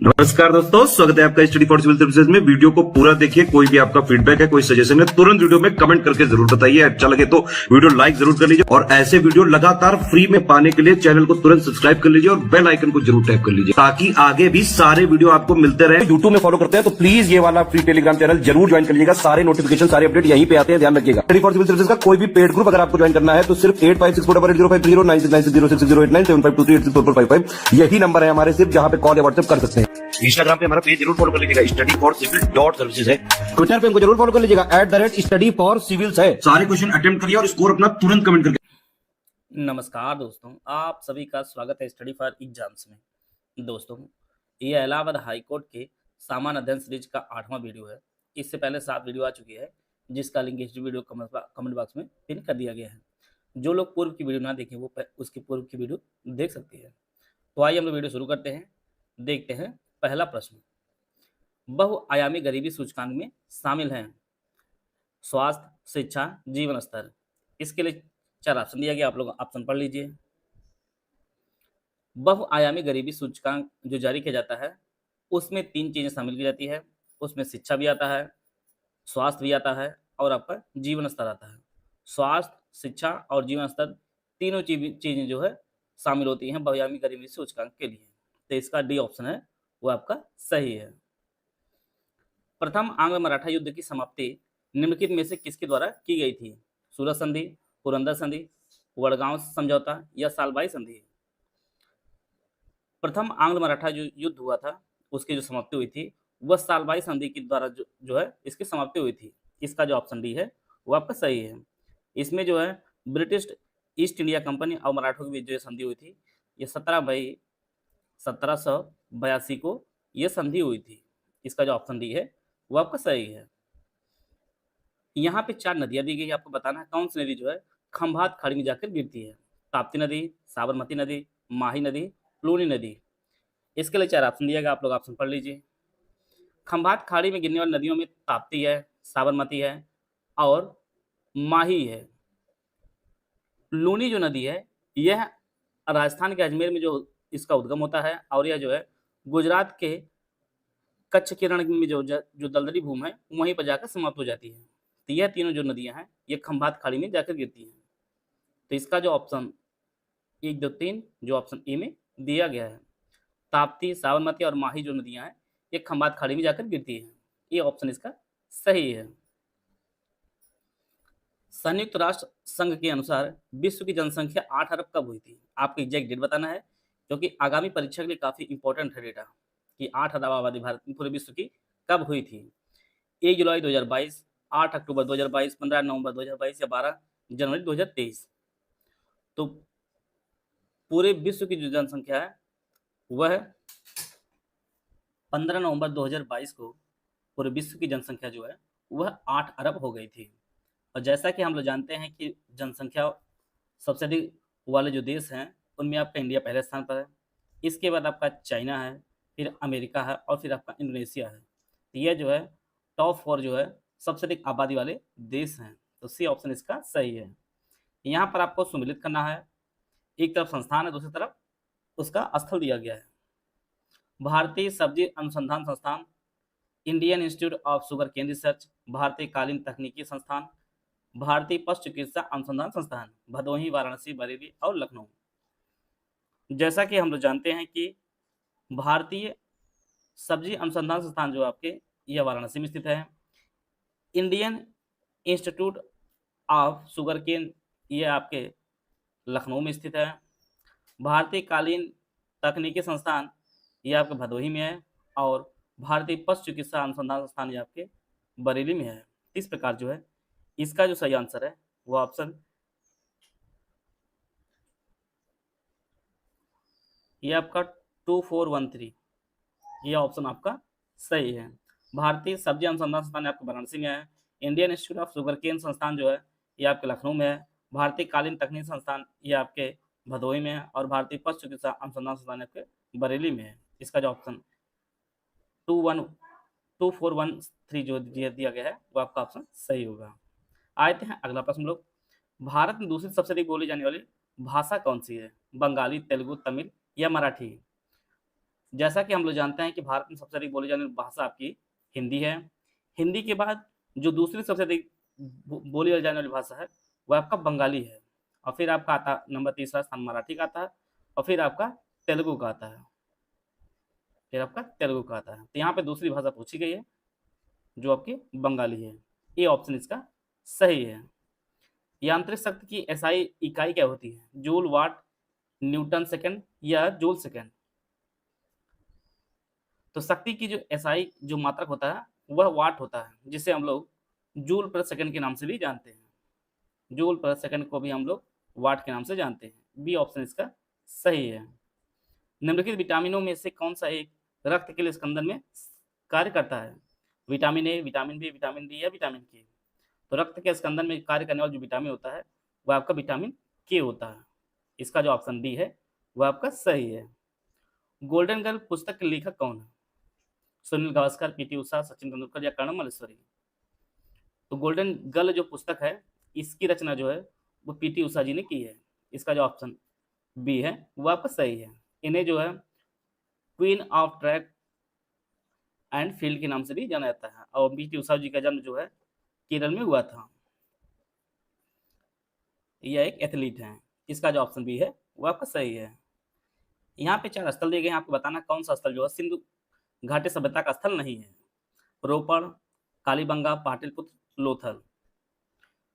नमस्कार दोस्तों, स्वागत है आपका स्टडी फॉर सिविल सर्विसेज में। वीडियो को पूरा देखिए। कोई भी आपका फीडबैक है, कोई सजेशन है, तुरंत वीडियो में कमेंट करके जरूर बताइए। अच्छा लगे तो वीडियो लाइक जरूर कर लीजिए और ऐसे वीडियो लगातार फ्री में पाने के लिए चैनल को तुरंत सब्सक्राइब कर लीजिए और बेल आइकन को जरूर टैप कर लीजिए ताकि आगे भी सारे वीडियो आपको मिलते रहे। यूट्यूब में फॉलो करते हैं तो प्लीज ये वाला फ्री टेलीग्राम चैनल जरूर ज्वाइन कर लीजिएगा। सारे नोटिफिकेशन, सारे अपडेट यहीं पे आते हैं, ध्यान रखिएगा। स्टडी फॉर सिविल सर्विसेज का कोई भी पेड ग्रुप अगर आपको ज्वाइन करना है तो सिर्फ 856480969066089753864455 यही नंबर है हमारे, सिर्फ जहां पे कॉल या व्हाट्सएप कर सकते हैं। इंस्टाग्राम पे हमारा पेज जरूर फॉलो कर लीजिएगा, स्टडी फॉर सिविल .सर्विसेज है। ट्विटर पे हमको जरूर फॉलो कर लीजिएगा, @स्टडी फॉर सिविल्स है। सारे क्वेश्चन अटेम्प्ट करिए और स्कोर अपना तुरंत कमेंट करके। नमस्कार दोस्तों, आप सभी का स्वागत है स्टडी फॉर एग्जाम्स में। दोस्तों, ये इलाहाबाद हाई कोर्ट के सामान्य अध्ययन सीरीज का 8वां वीडियो है। इससे पहले 7 वीडियो आ चुकी है, जिसका लिंक इस वीडियो कमेंट बॉक्स में पिन कर दिया गया है। जो लोग पूर्व की वीडियो ना देखें वो उसकी पूर्व की वीडियो देख सकते हैं। तो आइए हम लोग वीडियो शुरू करते हैं। देखते हैं पहला प्रश्न। बहुआयामी गरीबी सूचकांक में शामिल हैं स्वास्थ्य, शिक्षा, जीवन स्तर। इसके लिए 4 ऑप्शन दिया गया, आप लोग ऑप्शन पढ़ लीजिए। बहुआयामी गरीबी सूचकांक जो जारी किया जाता है उसमें 3 चीजें शामिल की जाती है। उसमें शिक्षा भी आता है, स्वास्थ्य भी आता है और आपका जीवन स्तर आता है। स्वास्थ्य, शिक्षा और जीवन स्तर तीनों चीजें जो है शामिल होती हैं बहुआयामी गरीबी सूचकांक के लिए। तो इसका डी ऑप्शन है वो आपका सही है। प्रथम आंग्ल मराठा युद्ध की समाप्ति निम्नलिखित में से किसके द्वारा की गई थी? सूरत संधि, पुरंदर संधि, वडगांव समझौता या सालबाई संधि। प्रथम आंग्ल मराठा जो युद्ध हुआ था उसकी जो समाप्ति हुई थी वह सालबाई संधि के द्वारा जो है इसकी समाप्ति हुई थी। इसका जो ऑप्शन डी है वो आपका सही है। इसमें जो है ब्रिटिश ईस्ट इंडिया कंपनी और मराठों के बीच जो संधि हुई थी ये 17 मई 1782 को यह संधि हुई थी। इसका जो ऑप्शन डी है वो आपका सही है। यहाँ पे 4 नदियां दी गई है, आपको बताना है कौन सी नदी जो है खंभात खाड़ी में जाकर गिरती है। ताप्ती नदी, साबरमती नदी, माही नदी, लूनी नदी। इसके लिए 4 ऑप्शन दिया गया, आप लोग ऑप्शन पढ़ लीजिए। खंभात खाड़ी में गिरने वाली नदियों में ताप्ती है, साबरमती है और माही है। लूनी जो नदी है यह राजस्थान के अजमेर में जो इसका उद्गम होता है और यह जो है गुजरात के कच्छ के रण में जो दलदली भूमि है वहीं पर जाकर समाप्त हो जाती है। तो यह तीनों जो नदियां हैं ये खंभात खाड़ी में जाकर गिरती हैं। तो इसका जो ऑप्शन 1, 2, 3 जो ऑप्शन ए में दिया गया है, ताप्ती, साबरमती और माही जो नदियां हैं ये खंभात खाड़ी में जाकर गिरती हैं। ये ऑप्शन इसका सही है। संयुक्त राष्ट्र संघ के अनुसार विश्व की जनसंख्या 8 अरब कब हुई थी? आपको एग्जैक्ट डेट बताना है क्योंकि आगामी परीक्षा के लिए काफी इंपॉर्टेंट है डेटा कि 8 अरब आबादी भारत में पूरे विश्व की कब हुई थी। 1 जुलाई 2022, 8 अक्टूबर 2022, 15 नवंबर 2022 या 12 जनवरी 2023। तो पूरे विश्व की जो जनसंख्या है वह 15 नवंबर 2022 को पूरे विश्व की जनसंख्या जो है वह 8 अरब हो गई थी। और जैसा कि हम लोग जानते हैं कि जनसंख्या सबसे अधिक वाले जो देश हैं उनमें आपका इंडिया पहले स्थान पर है। इसके बाद आपका चाइना है, फिर अमेरिका है और फिर आपका इंडोनेशिया है। तो यह जो है टॉप 4 जो है सबसे अधिक आबादी वाले देश हैं। तो सी ऑप्शन इसका सही है। यहाँ पर आपको सम्मिलित करना है, एक तरफ संस्थान है, दूसरी तरफ उसका स्थल दिया गया है। भारतीय सब्जी अनुसंधान संस्थान, Indian institute of sugar cane research, भारतीय कालीन तकनीकी संस्थान, भारतीय पशु चिकित्सा अनुसंधान संस्थान, भदोही, वाराणसी, बरेली और लखनऊ। जैसा कि हम लोग जानते हैं कि भारतीय सब्जी अनुसंधान संस्थान जो आपके यह वाराणसी में स्थित है। Indian institute of sugar cane ये आपके लखनऊ में स्थित है। भारतीय कालीन तकनीकी संस्थान ये आपके भदोही में है और भारतीय पशु चिकित्सा अनुसंधान संस्थान ये आपके बरेली में है। इस प्रकार जो है इसका जो सही आंसर है वो ऑप्शन ये आपका 2413 ये ऑप्शन आपका सही है। भारतीय सब्जी अनुसंधान संस्थान आपके वाराणसी में है। Indian institute of sugar cane संस्थान जो है ये आपके लखनऊ में है। भारतीय कालीन तकनीक संस्थान ये आपके भदोही में है और भारतीय पशु चिकित्सा अनुसंधान संस्थान आपके बरेली में है। इसका जो ऑप्शन 2413 जो दिया गया है वो आपका ऑप्शन सही होगा। आते हैं अगला प्रश्न लोग। भारत में दूसरी सबसे अधिक बोली जाने वाली भाषा कौन सी है? बंगाली, तेलुगु, तमिल या मराठी। जैसा कि हम लोग जानते हैं कि भारत में सबसे अधिक बोली जाने वाली भाषा आपकी हिंदी है। हिंदी के बाद जो दूसरी सबसे अधिक बोली जाने वाली भाषा है वह आपका बंगाली है, और फिर आपका आता नंबर तीसरा स्थान मराठी का आता है, और फिर आपका तेलुगु का आता है, तो यहाँ पे दूसरी भाषा पूछी गई है जो आपकी बंगाली है। ए ऑप्शन इसका सही है। यांत्रिक शक्ति की एसआई इकाई क्या होती है? जूल, वाट, न्यूटन सेकंड या जूल सेकंड? तो शक्ति की जो एसआई जो मात्रक होता है वह वाट होता है, जिसे हम लोग जूल प्रति सेकंड के नाम से भी जानते हैं। जूल प्रति सेकंड को भी हम लोग वाट के नाम से जानते हैं। बी ऑप्शन इसका सही है। निम्नलिखित विटामिनों में से कौन सा एक रक्त के लिए स्कंदन में कार्य करता है? Vitamin A, vitamin B, vitamin D या विटामिन के? तो रक्त के स्कंदन में कार्य करने वाला जो विटामिन होता है वह आपका विटामिन के होता है। इसका जो ऑप्शन डी है वह आपका सही है। गोल्डन गर्ल पुस्तक के लेखक कौन है? सुनील गावस्कर, पीटी उषा, सचिन तेंदुलकर या कर्णम मल्लेश्वरी? तो गोल्डन गर्ल जो पुस्तक है इसकी रचना जो है वो पीटी उषा जी ने की है। इसका जो ऑप्शन बी है वो आपका सही है। इन्हें जो है queen of track and field के नाम से भी जाना जाता है, और पीटी उषा जी का जन्म जो है केरल में हुआ था। यह एक एथलीट है। इसका जो ऑप्शन बी है वो आपका सही है। यहाँ पे 4 स्थल दिए गए हैं, आपको बताना कौन सा स्थल जो है सिंधु घाटी सभ्यता का स्थल नहीं है। रोपड़, कालीबंगा, पाटलिपुत्र, लोथल।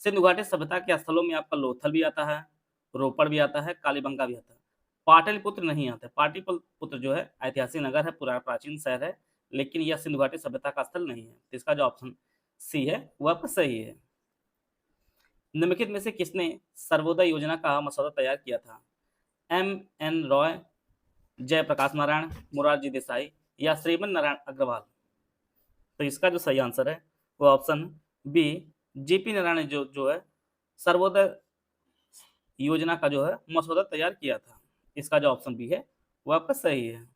सिंधु घाटी सभ्यता के स्थलों में आपका लोथल भी आता है, रोपड़ भी आता है, कालीबंगा भी आता है, पाटलिपुत्र नहीं आता है। पाटलिपुत्र जो है ऐतिहासिक नगर है, पुराना प्राचीन शहर है, लेकिन यह सिंधु घाटी सभ्यता का स्थल नहीं है। तो इसका जो ऑप्शन सी है वो आपका सही है। निम्नलिखित में से किसने सर्वोदय योजना का मसौदा तैयार किया था? एम.एन. रॉय, जयप्रकाश नारायण, मोरारजी देसाई या श्रीमन नारायण अग्रवाल? तो इसका जो सही आंसर है वो ऑप्शन बी जेपी नारायण ने जो है सर्वोदय योजना का जो है मसौदा तैयार किया था। इसका जो ऑप्शन बी है वो आपका सही है।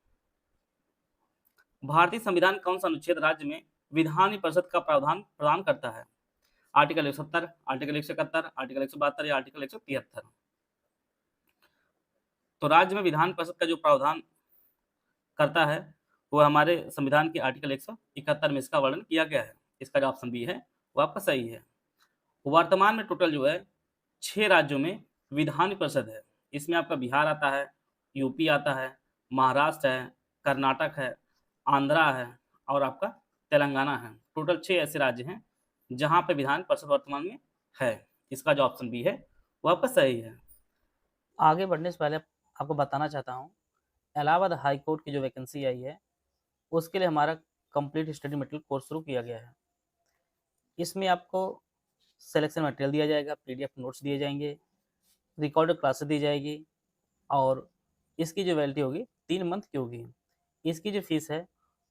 भारतीय संविधान कौन सा अनुच्छेद राज्य में विधान परिषद का प्रावधान प्रदान करता है? आर्टिकल 170, आर्टिकल 171, आर्टिकल 172 या आर्टिकल 173? तो राज्य में विधान परिषद का जो प्रावधान करता है वो हमारे संविधान के आर्टिकल 171 में इसका वर्णन किया गया है। इसका जो ऑप्शन बी है वो आपका सही है। वर्तमान में टोटल जो है 6 राज्यों में विधान परिषद है। इसमें आपका बिहार आता है, यूपी आता है, महाराष्ट्र है, कर्नाटक है, आंध्रा है और आपका तेलंगाना है। टोटल 6 ऐसे राज्य हैं जहां पे विधान परिषद वर्तमान में है। इसका जो ऑप्शन बी है वो आपका सही है। आगे बढ़ने से पहले आपको बताना चाहता हूँ, इलाहाबाद हाई कोर्ट की जो वैकेंसी आई है उसके लिए हमारा कंप्लीट स्टडी मटेरियल कोर्स शुरू किया गया है। इसमें आपको सिलेक्शन मटेरियल दिया जाएगा, पीडीएफ नोट्स दिए जाएंगे, रिकॉर्डेड क्लासेस दी जाएगी, और इसकी जो वैलिडिटी होगी 3 मंथ की होगी। इसकी जो फीस है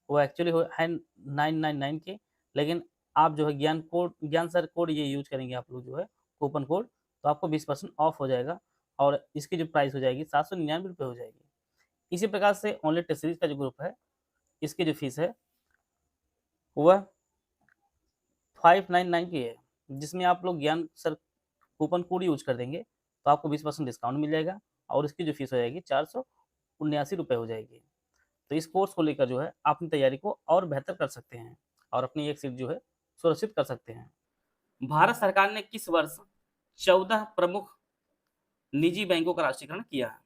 वो एक्चुअली है 999 की, लेकिन आप जो है ज्ञान सर कोड ये यूज करेंगे आप लोग जो है कूपन कोड, तो आपको 20% ऑफ हो जाएगा और इसकी जो प्राइस हो जाएगी 799 रुपये हो जाएगी। इसी प्रकार से ओनली टेस्ट सीरीज का जो ग्रुप है इसकी जो फीस है वह 599 की है, जिसमें आप लोग ज्ञान सर कूपन कोड यूज कर देंगे तो आपको 20% डिस्काउंट मिल जाएगा और इसकी जो फीस हो जाएगी 479 रुपये हो जाएगी। तो इस कोर्स को लेकर जो है आप अपनी तैयारी को और बेहतर कर सकते हैं और अपनी एक सीट जो है सुरक्षित कर सकते हैं। भारत सरकार ने किस वर्ष 14 प्रमुख निजी बैंकों का राष्ट्रीयकरण किया है?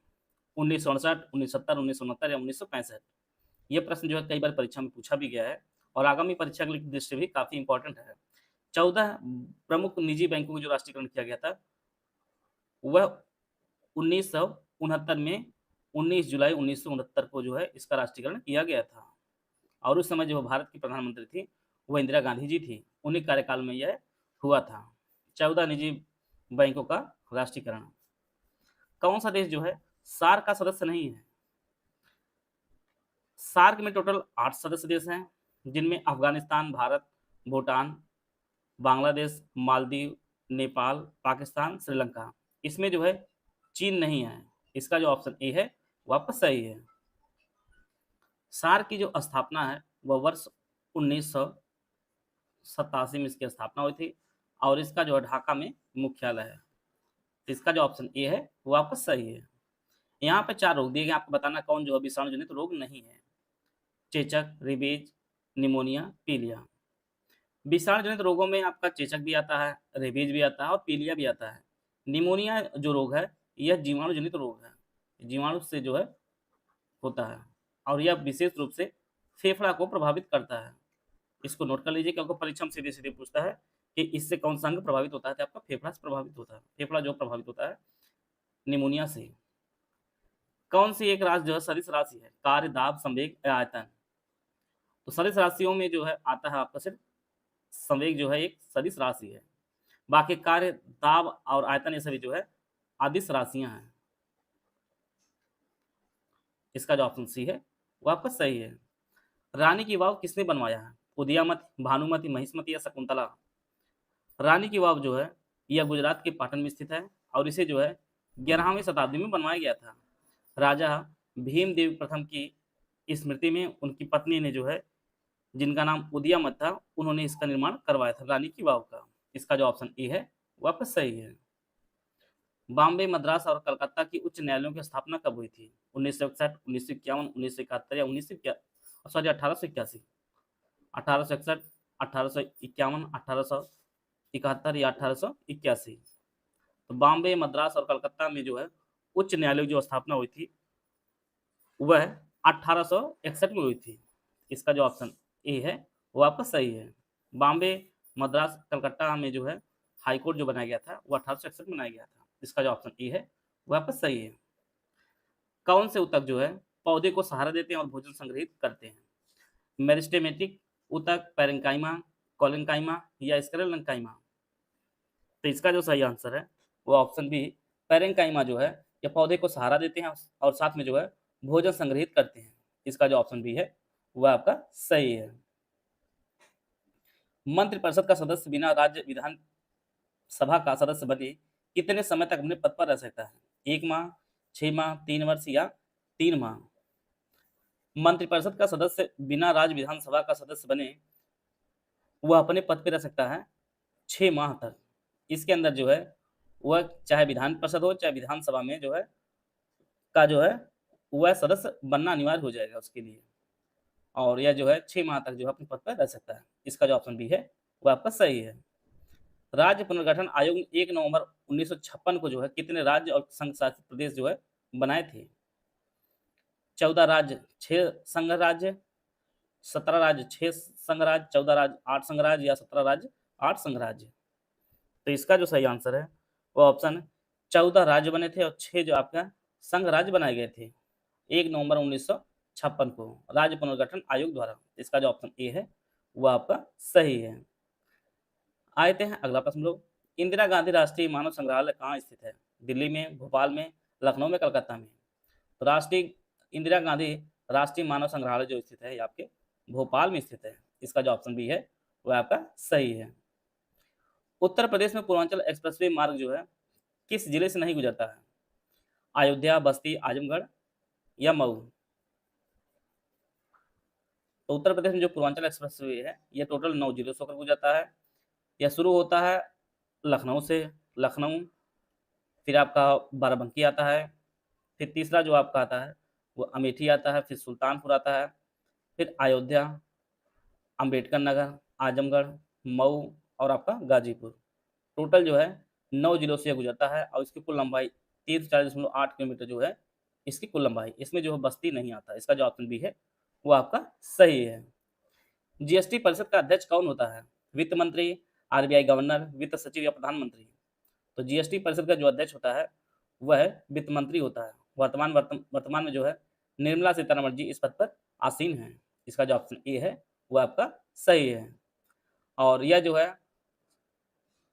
1959, 1970, 1969 या 1965? ये प्रश्न जो है कई बार परीक्षा में पूछा भी गया है और आगामी परीक्षा की दृष्टि भी काफी इंपॉर्टेंट है। 14 प्रमुख निजी बैंकों का जो राष्ट्रीयकरण किया गया था वह 1969 में 19 जुलाई 1969 को जो है इसका राष्ट्रीयकरण किया गया था, और उस समय जो भारत की प्रधानमंत्री थी वह इंदिरा गांधी जी थी। उन्हीं कार्यकाल में यह हुआ था, 14 निजी बैंकों का राष्ट्रीयकरण। कौन सा देश जो है सार्क का सदस्य नहीं है? सार्क में टोटल 8 सदस्य देश हैं, जिनमें अफगानिस्तान, भारत, भूटान, बांग्लादेश, मालदीव, नेपाल, पाकिस्तान, श्रीलंका। इसमें जो है चीन नहीं है। इसका जो ऑप्शन ए है वो आपका सही है। सार्क की जो स्थापना है वह वर्ष 1987 में इसकी स्थापना हुई थी और इसका जो है ढाका में मुख्यालय है। इसका जो ऑप्शन ए है वो आपका सही है। यहाँ पे 4 रोग दिए गए, आपको बताना कौन जो है विषाणु जनित रोग नहीं है। चेचक, रेबीज, निमोनिया, पीलिया। विषाणु जनित रोगों में आपका चेचक भी आता है, रेबीज भी आता है और पीलिया भी आता है। निमोनिया जो रोग है यह जीवाणु जनित रोग है, जीवाणु से जो है होता है और यह विशेष रूप से फेफड़ा को प्रभावित करता है। इसको नोट कर लीजिए क्योंकि परीक्षा में सीधे सीधे पूछता है कि इससे कौन सा अंग प्रभावित होता है, तो आपका फेफड़ा से प्रभावित होता है, फेफड़ा जो प्रभावित होता है निमोनिया से। कौन सी एक राशि जो है सदिश राशि है, कार्य, दाब, संवेग या आयतन? तो सदिश राशियों में जो है आता है आपका सिर्फ संवेग जो है एक सदिश राशि है, बाकी कार्य, दाब और आयतन ये सभी जो है अदिश राशियां हैं। इसका जो ऑप्शन सी है वो आपका सही है। रानी की वाव किसने बनवाया है, उदयामती, भानुमति, महिष्मति या शकुंतला? रानी की वाव जो है यह गुजरात के पाटन में स्थित है और इसे जो है 11वीं शताब्दी में बनवाया गया था। राजा भीमदेव प्रथम की स्मृति में उनकी पत्नी ने जो है जिनका नाम उदयामत था उन्होंने इसका निर्माण करवाया था रानी की वाव का। इसका जो ऑप्शन ए है वो आपका सही है। बॉम्बे, मद्रास और कलकत्ता की उच्च न्यायालयों की स्थापना कब हुई थी, 1961, 1951, 1971 या 1881? 1861, 1851, 1871 या 1881? तो बॉम्बे, मद्रास और कलकत्ता में जो है उच्च न्यायालय की जो स्थापना हुई थी वह 1861 में हुई थी। इसका जो ऑप्शन ए है वो आपका सही है। बॉम्बे, मद्रास, कलकत्ता में जो है हाई कोर्ट जो बनाया गया था वो 1861 में बनाया गया था। इसका जो ऑप्शन ए है वो आपका सही है। कौन से ऊतक जो है पौधे को सहारा देते हैं और भोजन संग्रहित करते हैं, मेरिस्टेमेटिक ऊतक, पैरेंकाइमा, कोलेनकाइमा या स्क्लेरेंकाइमा? तो इसका जो सही आंसर है वो ऑप्शन बी, पैरेंकाइमा जो है ये पौधे को सहारा देते हैं और साथ में जो है भोजन संग्रहित करते हैं। इसका जो ऑप्शन बी है वह आपका सही है। मंत्रिपरिषद का सदस्य बिना राज्य विधान सभा का सदस्य बने कितने समय तक अपने पद पर रह सकता है, 1 माह, 6 माह, 3 वर्ष या 3 माह? मंत्रिपरिषद का सदस्य बिना राज्य विधानसभा का सदस्य बने वह अपने पद पर रह सकता है 6 माह तक। इसके अंदर जो है वह चाहे विधान परिषद हो चाहे विधानसभा में जो है का जो है वह सदस्य बनना अनिवार्य हो जाएगा उसके लिए, और यह जो है 6 माह तक जो है अपने पद पर रह सकता है। इसका जो ऑप्शन बी है वह आपका सही है। राज्य पुनर्गठन आयोग ने 1 नवंबर 1956 को जो है कितने राज्य और संघ शासित प्रदेश जो है बनाए थे, 14 राज्य, 6 संघ राज्य, 17 राज्य, 6 संघ राज्य, 14 राज्य, 8 संघ राज्य या 17 राज्य, 8 संघ राज्य? तो इसका जो सही आंसर है वो ऑप्शन 14 राज्य बने थे और 6 जो आपका संघ राज्य बनाए गए थे 1 नवंबर 1956 को राज्य पुनर्गठन आयोग द्वारा। इसका जो ऑप्शन ए है वो आपका सही है। आते हैं अगला प्रश्न लोग, इंदिरा गांधी राष्ट्रीय मानव संग्रहालय कहाँ स्थित है, दिल्ली में, भोपाल में, लखनऊ में, कलकत्ता में? तो राष्ट्रीय इंदिरा गांधी राष्ट्रीय मानव संग्रहालय जो स्थित है ये आपके भोपाल में स्थित है। इसका जो ऑप्शन बी है वह आपका सही है। उत्तर प्रदेश में पूर्वांचल एक्सप्रेसवे मार्ग जो है किस जिले से नहीं गुजरता है, अयोध्या, बस्ती, आजमगढ़ या मऊ? तो उत्तर प्रदेश में जो पूर्वांचल एक्सप्रेसवे है यह टोटल 9 जिलों से होकर गुजरता है। यह शुरू होता है लखनऊ से, लखनऊ, फिर आपका बाराबंकी आता है, फिर तीसरा जो आपका आता है वो अमेठी आता है, फिर सुल्तानपुर आता है, फिर अयोध्या, अंबेडकर नगर, आजमगढ़, मऊ और आपका गाजीपुर। टोटल जो है 9 जिलों से गुजरता है और इसकी कुल लंबाई 340.8 किलोमीटर जो है इसकी कुल लंबाई। इसमें जो है बस्ती नहीं आता। इसका जो ऑप्शन बी है वो आपका सही है। जीएसटी परिषद का अध्यक्ष कौन होता है, वित्त मंत्री, आरबीआई गवर्नर, वित्त सचिव या प्रधानमंत्री? तो जीएसटी परिषद का जो अध्यक्ष होता है वह वित्त मंत्री होता है। वर्तमान में जो है निर्मला सीतारमण जी इस पद पर आसीन हैं। इसका जो ऑप्शन ए है वो आपका सही है। और यह जो है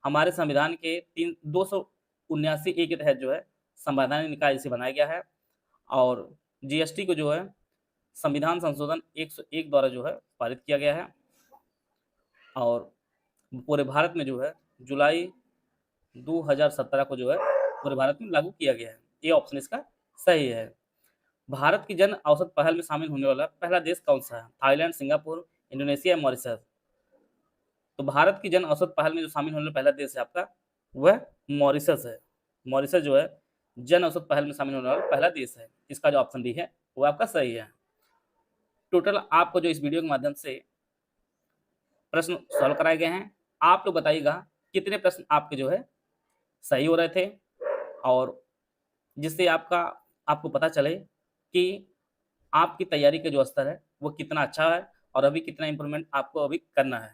हमारे संविधान के 279 ए के तहत जो है संवैधानिक निकाय से बनाया गया है और जीएसटी को जो है संविधान संशोधन 101 द्वारा जो है पारित किया गया है और पूरे भारत में जो है जुलाई 2017 को जो है पूरे भारत में लागू किया गया है। ये ऑप्शन इसका सही है। भारत की जन औसत पहल में शामिल होने वाला पहला देश कौन सा है, थाईलैंड, सिंगापुर, इंडोनेशिया, मॉरिशस? तो भारत की जन औसत पहल में जो शामिल होने वाला पहला देश है आपका वह मॉरिशस है। मॉरिशस जो है जन औसत पहल में शामिल होने वाला पहला देश है। इसका जो ऑप्शन डी है वो आपका सही है। टोटल आपको जो इस वीडियो के माध्यम से प्रश्न सॉल्व कराए गए हैं, आप लोग बताइएगा कितने प्रश्न आपके जो है सही हो रहे थे, और जिससे आपको पता चले कि आपकी तैयारी का जो स्तर है वो कितना अच्छा है और अभी कितना इम्प्रूवमेंट आपको अभी करना है।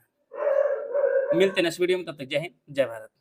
मिलते हैं नेक्स्ट वीडियो में, तब तक जय हिंद, जय भारत।